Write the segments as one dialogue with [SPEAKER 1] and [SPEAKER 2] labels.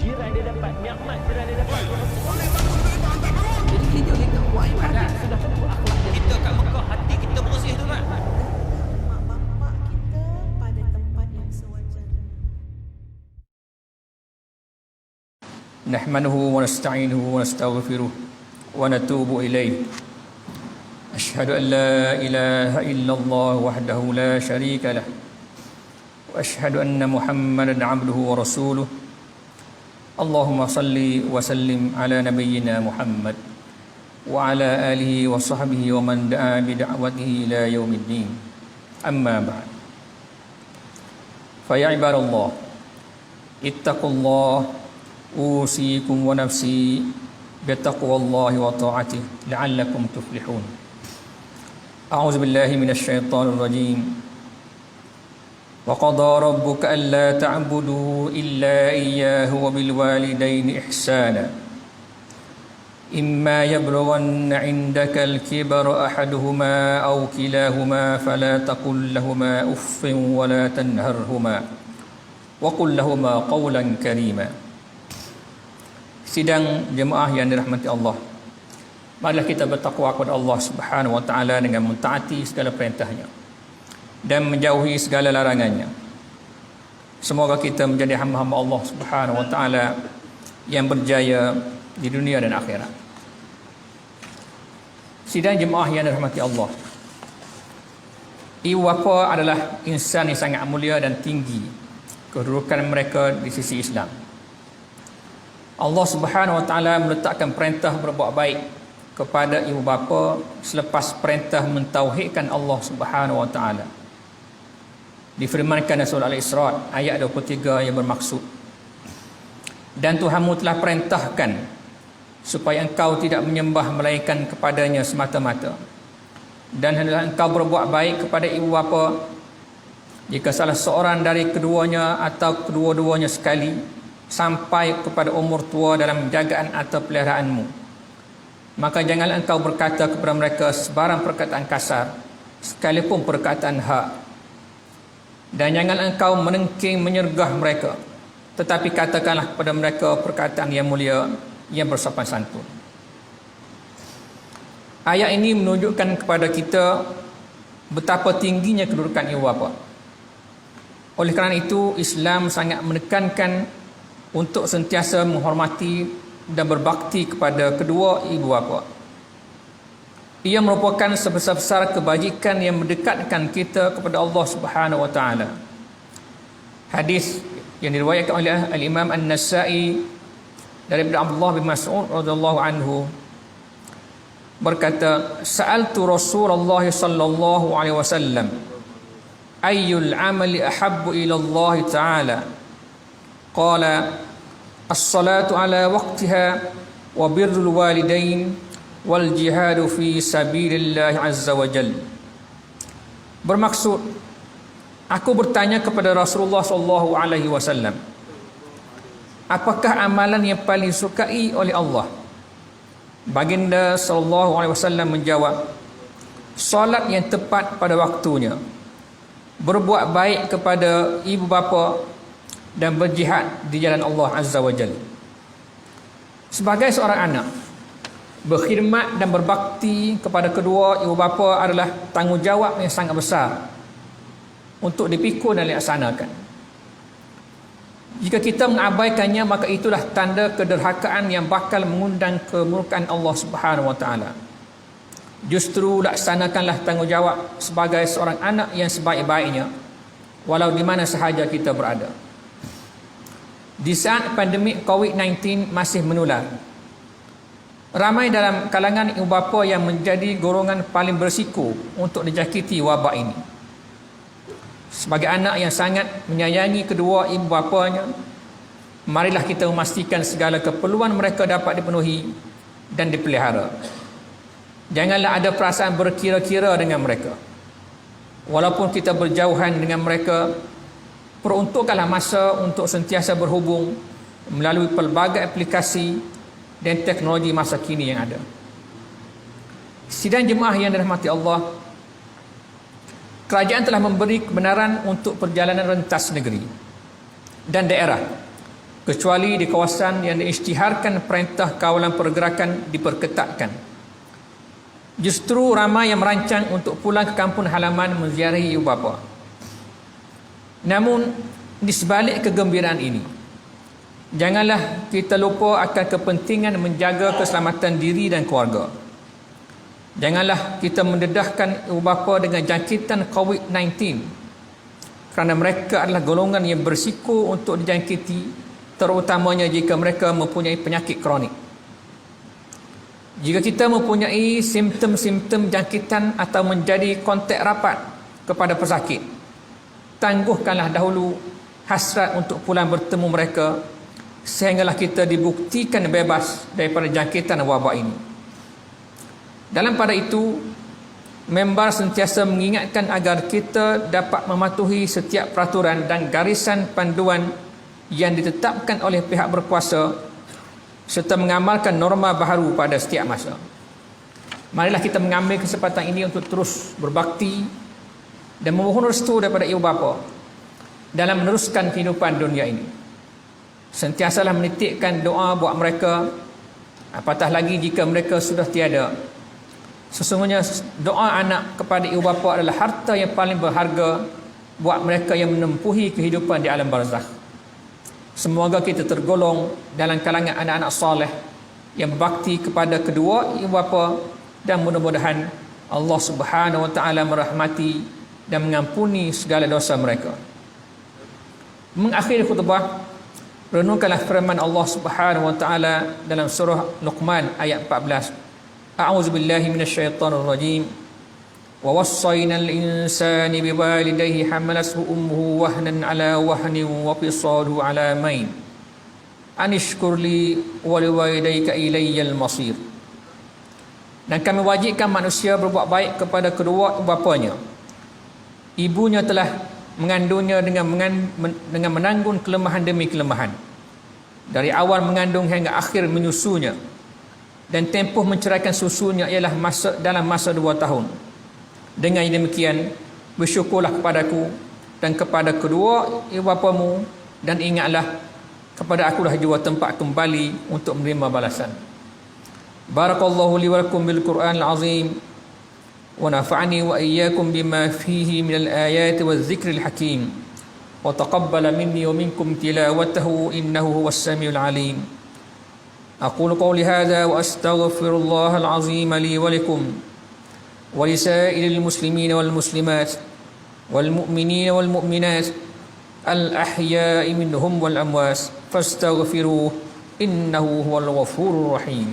[SPEAKER 1] jiran dia dapat, nikmat jiran dia dapat.
[SPEAKER 2] Boleh bangun duit tuan tak bangun.
[SPEAKER 3] Jadi kita buat ibadat.
[SPEAKER 1] Sudah tentu akhlak dia.
[SPEAKER 2] Kita kat Mekah hati kita bersih tu kan.
[SPEAKER 4] Mak bapak kita pada tempat yang sewajarnya.
[SPEAKER 5] نحمده ونستعينه ونستغفره ونتوب إليه أشهد أن لا إله إلا الله وحده لا شريك له وأشهد أن محمدا عبده ورسوله اللهم صل وسلم على نبينا محمد وعلى آله وصحبه ومن دعا بدعوته إلى يوم الدين أما بعد فيا عباد الله اتقوا الله أوصيكم ونفسي بتقوى الله وطاعته لعلكم تفلحون أعوذ بالله من الشيطان الرجيم وقضى ربك ألا تعبدوا إلا إياه وبالوالدين إحسانا إما يبلغن عندك الكبر أحدهما أو كلاهما فلا تقل لهما أف ولا تنهرهما وقل لهما قولا كريما. Sidang jemaah yang dirahmati Allah, marilah kita bertakwa kepada Allah Subhanahu wa taala dengan mentaati segala perintahnya dan menjauhi segala larangannya. Semoga kita menjadi hamba-hamba Allah Subhanahu wa taala yang berjaya di dunia dan akhirat. Sidang jemaah yang dirahmati Allah, ibu bapa adalah insan yang sangat mulia dan tinggi kedudukan mereka di sisi Islam. Allah Subhanahu wa taala meletakkan perintah berbuat baik kepada ibu bapa selepas perintah mentauhidkan Allah Subhanahu wa taala. Difirmankan dalam surah Al-Isra ayat 23 yang bermaksud, dan Tuhanmu telah perintahkan supaya engkau tidak menyembah melainkan kepadanya semata-mata, dan hendaklah engkau berbuat baik kepada ibu bapa jika salah seorang dari keduanya atau kedua-duanya sekali sampai kepada umur tua dalam jagaan atau peliharaanmu, maka janganlah engkau berkata kepada mereka sebarang perkataan kasar sekalipun perkataan hak, dan janganlah engkau menengking menyergah mereka, tetapi katakanlah kepada mereka perkataan yang mulia yang bersopan santun. Ayat ini menunjukkan kepada kita betapa tingginya kedudukan ibu bapa. Oleh kerana itu, Islam sangat menekankan untuk sentiasa menghormati dan berbakti kepada kedua ibu bapa. Ia merupakan sebesar-besar kebajikan yang mendekatkan kita kepada Allah Subhanahu wa taala. Hadis yang diriwayatkan oleh Al-Imam An-Nasa'i dari Abdullah bin Mas'ud radhiyallahu anhu berkata, "Sa'altu Rasulullah sallallahu alaihi wasallam, ayyul amali ahabbu ila Allah ta'ala?" Qala as-salatu ala waqtiha wa birrul walidain wal jihadu fi sabilillah azza wa jalla. Bermaksud, aku bertanya kepada Rasulullah sallallahu alaihi wasallam, apakah amalan yang paling disukai oleh Allah? Baginda sallallahu alaihi wasallam menjawab, solat yang tepat pada waktunya, berbuat baik kepada ibu bapa, dan berjihad di jalan Allah Azza wa Jalla. Sebagai seorang anak, berkhidmat dan berbakti kepada kedua ibu bapa adalah tanggungjawab yang sangat besar untuk dipikul dan dilaksanakan. Jika kita mengabaikannya, maka itulah tanda kederhakaan yang bakal mengundang kemurkaan Allah Subhanahu wa taala. Justru laksanakanlah tanggungjawab sebagai seorang anak yang sebaik-baiknya, walau di mana sahaja kita berada. Di saat pandemik COVID-19 masih menular, ramai dalam kalangan ibu bapa yang menjadi golongan paling berisiko untuk dijangkiti wabak ini. Sebagai anak yang sangat menyayangi kedua ibu bapanya, marilah kita memastikan segala keperluan mereka dapat dipenuhi dan dipelihara. Janganlah ada perasaan berkira-kira dengan mereka. Walaupun kita berjauhan dengan mereka, peruntukkanlah masa untuk sentiasa berhubung melalui pelbagai aplikasi dan teknologi masa kini yang ada. Sidang jemaah yang dirahmati Allah, kerajaan telah memberi kebenaran untuk perjalanan rentas negeri dan daerah kecuali di kawasan yang diisytiharkan perintah kawalan pergerakan diperketatkan. Justru ramai yang merancang untuk pulang ke kampung halaman menziarahi ibu bapa. Namun di sebalik kegembiraan ini, janganlah kita lupa akan kepentingan menjaga keselamatan diri dan keluarga. Janganlah kita mendedahkan ibu bapa dengan jangkitan COVID-19 kerana mereka adalah golongan yang berisiko untuk dijangkiti, terutamanya jika mereka mempunyai penyakit kronik. Jika kita mempunyai simptom-simptom jangkitan atau menjadi kontak rapat kepada pesakit, tangguhkanlah dahulu hasrat untuk pulang bertemu mereka sehinggalah kita dibuktikan bebas daripada jangkitan wabak ini. Dalam pada itu, member sentiasa mengingatkan agar kita dapat mematuhi setiap peraturan dan garisan panduan yang ditetapkan oleh pihak berkuasa serta mengamalkan norma baharu pada setiap masa. Marilah kita mengambil kesempatan ini untuk terus berbakti dan memohon restu daripada ibu bapa dalam meneruskan kehidupan dunia ini. Sentiasalah menitikkan doa buat mereka, apatah lagi jika mereka sudah tiada. Sesungguhnya doa anak kepada ibu bapa adalah harta yang paling berharga buat mereka yang menempuhi kehidupan di alam barzakh. Semoga kita tergolong dalam kalangan anak-anak soleh yang berbakti kepada kedua ibu bapa, dan mudah-mudahan Allah Subhanahu wa taala merahmati dan mengampuni segala dosa mereka. Mengakhiri khutbah, renungkanlah firman Allah Subhanahu wa taala dalam surah Luqman ayat 14. A'udzubillahi minasyaitonir rajim. Wa wassayna al-insana biwalidayhi hamalathu ummuhu wahnan ala wahnin wa fisaluhu ala main an ishkur li wa liwalidayka ilayyal masir. Dan kami wajibkan manusia berbuat baik kepada kedua bapanya. Ibunya telah mengandungnya dengan menanggung kelemahan demi kelemahan, dari awal mengandung hingga akhir menyusunya, dan tempoh menceraikan susunya ialah dalam masa 2 tahun. Dengan demikian, bersyukurlah kepadaku dan kepada kedua ibu bapamu, dan ingatlah kepada akulah jua tempat kembali untuk menerima balasan. Barakallahu li wa lakum bil Qur'anil azim, wa nafa'ani wa iyyakum bima fihi minal ayati waz zikril hakim, wa taqabbala minni wa minkum tilawatahu innahu huwas samiul alim. Aqulu qawli hadha wa astaghfirullahal azim li wa lakum ولسائر المسلمين والمسلمات والمؤمنين والمؤمنات الأحياء منهم والأموات فاستغفروه إنه هو الغفور الرحيم.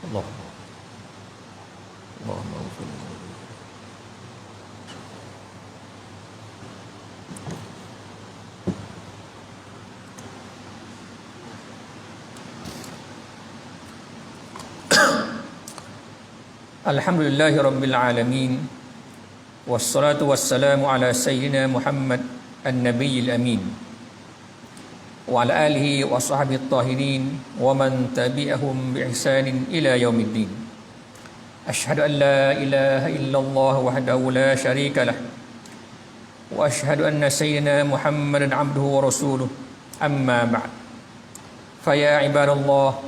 [SPEAKER 5] الله اللهم اغفر لي. Alhamdulillahi Rabbil Alamin, wassalatu wassalamu ala Sayyidina Muhammad an-Nabiyil Amin, wa ala alihi wa sahbihi at-tahirin wa man tabi'ahum bi ihsanin ila yaumiddin. Ashhadu an la ilaha illallah wahdahu la syarika lah, wa ashhadu anna Sayyidina Muhammadan abduhu wa rasuluh. Amma ba'd. Fa ya ibadallah,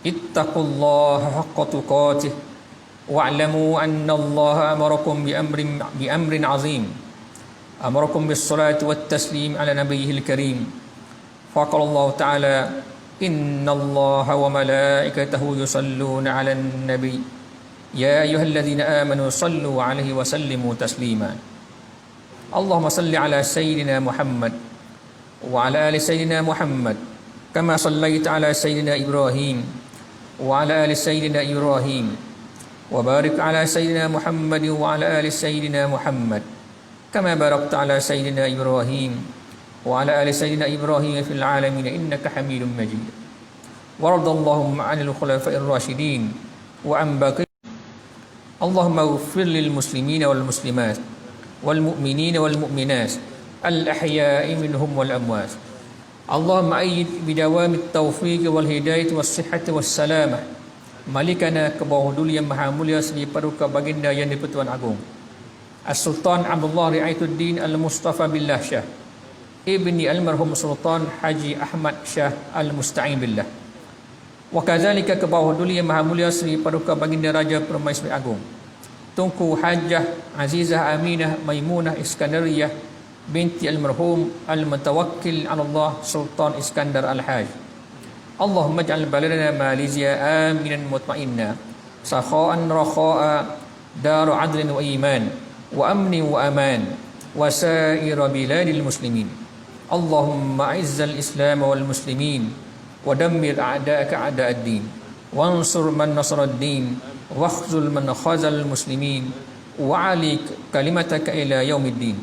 [SPEAKER 5] ittaqullaha haqqa tuqatih wa'lamu anna Allah amarakum bi amrin azim, amarakum bis salati wat taslim ala nabiyyil karim. Faqala Allah ta'ala, inna Allah wa malaikatahu yusalluna 'alan nabiy ya ayyuhalladzina amanu sallu 'alaihi wa sallimu taslima. Allahumma salli ala sayyidina Muhammad wa ala ali sayyidina Muhammad kama sallaita ala sayyidina Ibrahim wa ala ali sayyidina Ibrahim wa barik ala sayyidina Muhammad wa ala ali sayyidina Muhammad kama barakta ala sayyidina Ibrahim wa ala ali sayyidina Ibrahim fil alamin innaka Hamidum Majid. Wa radallahu 'anil khulafa'ir rasyidin wa an baqi. Allahumma ighfir lil muslimina wal muslimat wal mu'minina wal mu'minat al ahya'i minhum wal amwat. Allahumma ayyid bidawamit tawfiq wal hidayah was sihhati was salamah Malikana ke bawah dulu yang maha mulia segi paduka baginda yang di-Pertuan Agung As-Sultan Abdullah Ri'ayatuddin Al-Mustafa Billah Shah Ibni Almarhum Sultan Haji Ahmad Shah Al-Musta'in Billah. Wa kadzalika ke bawah dulu yang maha mulia segi paduka baginda Raja Permaisuri Agung Tunku Hajjah Azizah Aminah Maimunah Iskandariyah binti Almarhum Al-Mutawakkil 'ala Allah Sultan Iskandar Al-Haj. Allahumma ij'al baladana Malaysia aminan mutma'inna sakha'an rakha'a dar 'adlin wa iman wa amnin wa aman wa sa'ira biladil muslimin. Allahumma a'izzal Islam wal muslimin wa dammir a'da'aka a'da'ad-din wansur man nasaradd-din wakhzul man khazal muslimin wa 'ali kalimataka ila yaumiddin.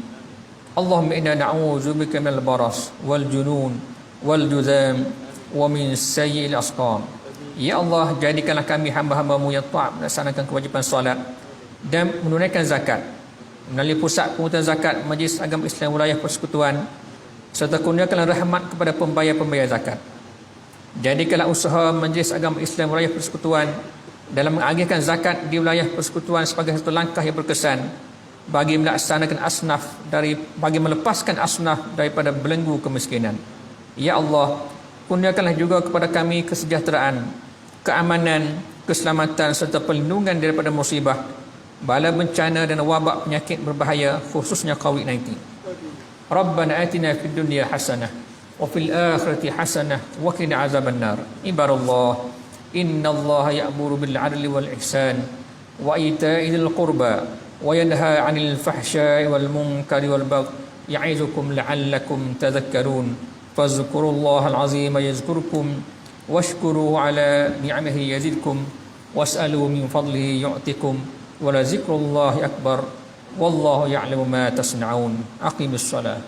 [SPEAKER 5] Allahumma inna na'udzubika minal baras wal junun wal juzam wa min sayyi'il asqam. Ya Allah, jadikanlah kami hamba-hamba-Mu yang taat melaksanakan kewajipan solat dan menunaikan zakat melalui pusat pengurusan zakat Majlis Agama Islam Wilayah Persekutuan, serta kurniakanlah rahmat kepada pembayar-pembayar zakat. Jadikanlah usaha Majlis Agama Islam Wilayah Persekutuan dalam mengagihkan zakat di wilayah persekutuan sebagai satu langkah yang berkesan bagi melaksanakan bagi melepaskan asnaf daripada belenggu kemiskinan. Ya Allah, kurniakanlah juga kepada kami kesejahteraan, keamanan, keselamatan serta perlindungan daripada musibah, bala bencana dan wabak penyakit berbahaya khususnya COVID-19. Rabbana atina fid dunya hasanah wa fil akhirati hasanah wa qina azabannar. Ibarallah, innallaha ya'muru bil 'adli wal ihsan wa ita'i dzil qurba wa yanha 'anil fahsya'i wal munkari wal baghi ya'izukum la'allakum tadhakkarun. Fazkurullahal 'azima yazkurkum washkuru 'ala ni'amihi yazidkum was'alu min fadlihi yu'tikum wa la zikrullahi akbar wallahu ya'lamu ma tasna'un. Aqimus shalah.